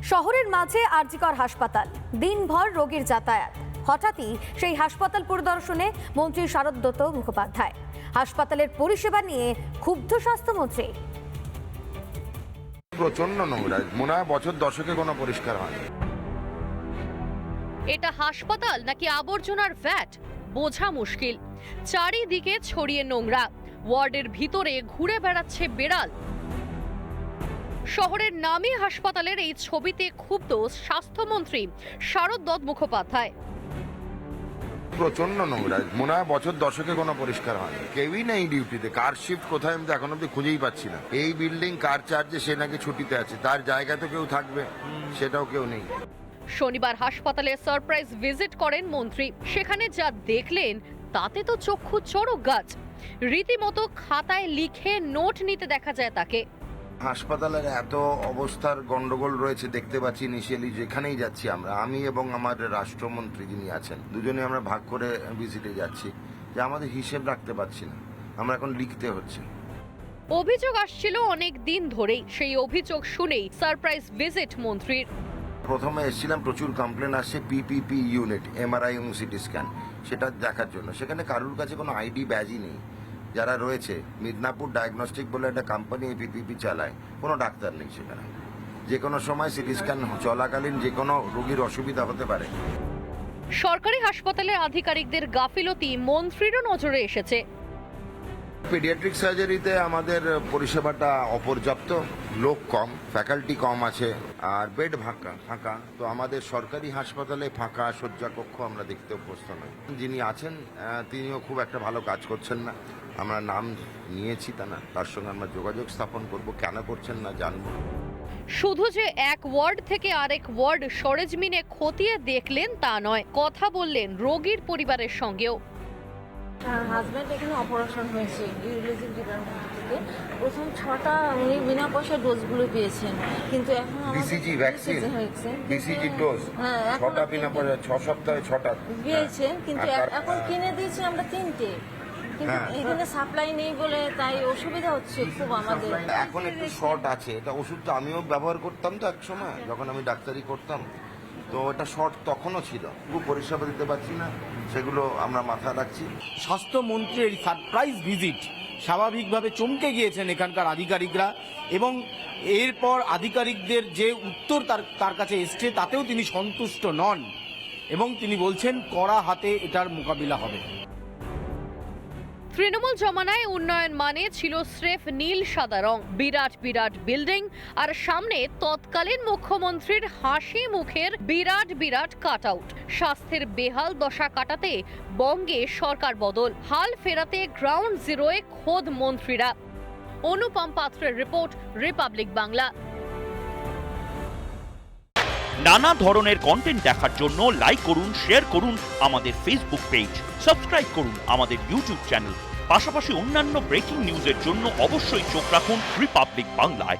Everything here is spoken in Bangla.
শহরের মাঝে আরজিকর হাসপাতাল, দিনভর রোগীর যাতায়াত। হঠাৎই সেই হাসপাতাল পরিদর্শনে মন্ত্রী শারদত্ত মুখোপাধ্যায়। হাসপাতালের পরিষেবা নিয়ে ক্ষুব্ধ স্বাস্থ্যমন্ত্রী। প্রচন্ড নোংরা, মনে হয় বছর দশকে কোনো পরিষ্কার হয়নি। এটা হাসপাতাল নাকি আবর্জনার ভ্যাট বোঝা মুশকিল। চারিদিকে ছড়িয়ে নোংরা, ওয়ার্ডের ভিতরে ঘুরে বেড়াচ্ছে বেড়াল। শহরের নামী হাসপাতালের এই ছবিতে ক্ষুব্ধ স্বাস্থ্যমন্ত্রী শারদত্ত মুখোপাধ্যায়। প্রচন্ড নোংরা, মনে হয় বছর দশকে কোনো পরিষ্কার হয়নি। কেউই নেই ডিউটিতে। কার শিফট কোথায় আমি তো এখন অব্দি খুঁজেই পাচ্ছি না। এই বিল্ডিং কার চার্জে সে নাকি ছুটিতে আছে, তার জায়গা তো কেউ থাকবে, সেটাও কেউ নেই। শনিবার হাসপাতালে সারপ্রাইজ ভিজিট করেন মন্ত্রী। সেখানে যা দেখলেন তাতে তো চক্ষু চড়ক গাছ। রীতিমতো খাতায় লিখে নোট নিতে দেখা যায় তাকে। হাসপাতালের এত অবস্থার গন্ডগোল রয়েছে দেখতে পাচ্ছি। ইনিশিয়ালি যেখানেই যাচ্ছি আমি এবং আমার রাষ্ট্রমন্ত্রী যিনি আছেন, দুজনে আমরা ভাগ করে ভিজিটে যাচ্ছি, যে আমাদের হিসেব রাখতে পারছি না, আমরা এখন লিখতে হচ্ছে। অভিযোগ আসছিল অনেক দিন ধরেই, সেই অভিযোগ শুনেই সারপ্রাইজ ভিজিট মন্ত্রীর। প্রথমে এসেছিলাম, প্রচুর কমপ্লেন আসছে পিপিপি ইউনিট, এমআরআই এবং সিটি স্ক্যান, সেটা দেখার জন্য। সেখানে কারুর কাছে কোনো আইডি ব্যাজই নেই। যারা রয়েছে, মিদনাপুর ডায়াগনস্টিক বলে একটা কোম্পানি পিপিপি চালায়, কোনো ডাক্তার নেই সেখানে। যে কোনো সময় সিটি স্ক্যান চলাকালীন যে কোনো রোগীর অসুবিধা হতে পারে। সরকারি হাসপাতালের আধিকারিকদের গাফিলতি মন্ত্রীরও নজরে এসেছে। পিডিয়াট্রিক সার্জারিতে আমাদের পরিষেবাটা অপর্যাপ্ত, লোক কম, ফ্যাকাল্টি কম আছে, আর বেড ফাঁকা। তো আমাদের সরকারি হাসপাতালে ফাঁকা শয্যা কক্ষ আমরা দেখতে অভ্যস্ত নই। যিনি আছেন তিনিও খুব একটা ভালো কাজ করছেন না। আমরা নাম নিয়েছি, তার সঙ্গে আমরা যোগাযোগ স্থাপন করব, কেন করছেন না জানবো। শুধু যে এক ওয়ার্ড থেকে আরেক ওয়ার্ড সরেজমিনে খতিয়ে দেখলেন তা নয়, কথা বললেন রোগীর পরিবারের সঙ্গেও। হাজব্যান্ড এখানে অপারেশন হয়েছে ইউরোলজি ডিপার্টমেন্ট থেকে। প্রথম 6টা উনি বিনা পয়সা ডোজগুলো পেয়েছেন, কিন্তু এখন বিসিজি ভ্যাকসিন, বিসিজি ডোজ 6টা বিনা পয়সা, 6 সপ্তাহে 6টা পেয়েছেন, কিন্তু এখন কিনে দিয়েছি আমরা 3টে। কিন্তু এখানে সাপ্লাই নেই বলে তাই অসুবিধা হচ্ছে খুব আমাদের। এখন একটু শর্ট আছে। এটা ওষুধটা আমিও ব্যবহার করতাম তো এক সময়, যখন আমি ডাক্তারি করতাম, তো এটা শর্ট তখনও ছিল। খুব পরিষেবা দিতে পারছি না, সেগুলো আমরা মাথায় রাখছি। স্বাস্থ্যমন্ত্রীর এই সারপ্রাইজ ভিজিট স্বাভাবিকভাবে চমকে গিয়েছেন এখানকার আধিকারিকরা, এবং এরপর আধিকারিকদের যে উত্তর তার কাছে এসছে তাতেও তিনি সন্তুষ্ট নন, এবং তিনি বলছেন কড়া হাতে এটার মোকাবিলা হবে। তৃণমূল জমানায় উন্নয়ন মানে ছিল স্রেফ নীল সাদা রং, বিরাট বিরাট বিল্ডিং, আর সামনে তৎকালীন মুখ্যমন্ত্রীর হাসি মুখের বিরাট বিরাট কাট আউট। স্বাস্থ্যের বেহাল দশা কাটাতে বঙ্গে সরকার বদল, হাল ফেরাতে গ্রাউন্ড জিরোয় খোদ মন্ত্রীরা। অনুপম পাত্রের রিপোর্ট, রিপাবলিক বাংলা। নানা ধরনের কন্টেন্ট দেখার জন্য লাইক করুন, শেয়ার করুন আমাদের ফেসবুক পেজ, সাবস্ক্রাইব করুন আমাদের ইউটিউব চ্যানেল। পাশাপাশি অন্যান্য ব্রেকিং নিউজের জন্য অবশ্যই চোখ রাখুন রিপাবলিক বাংলায়।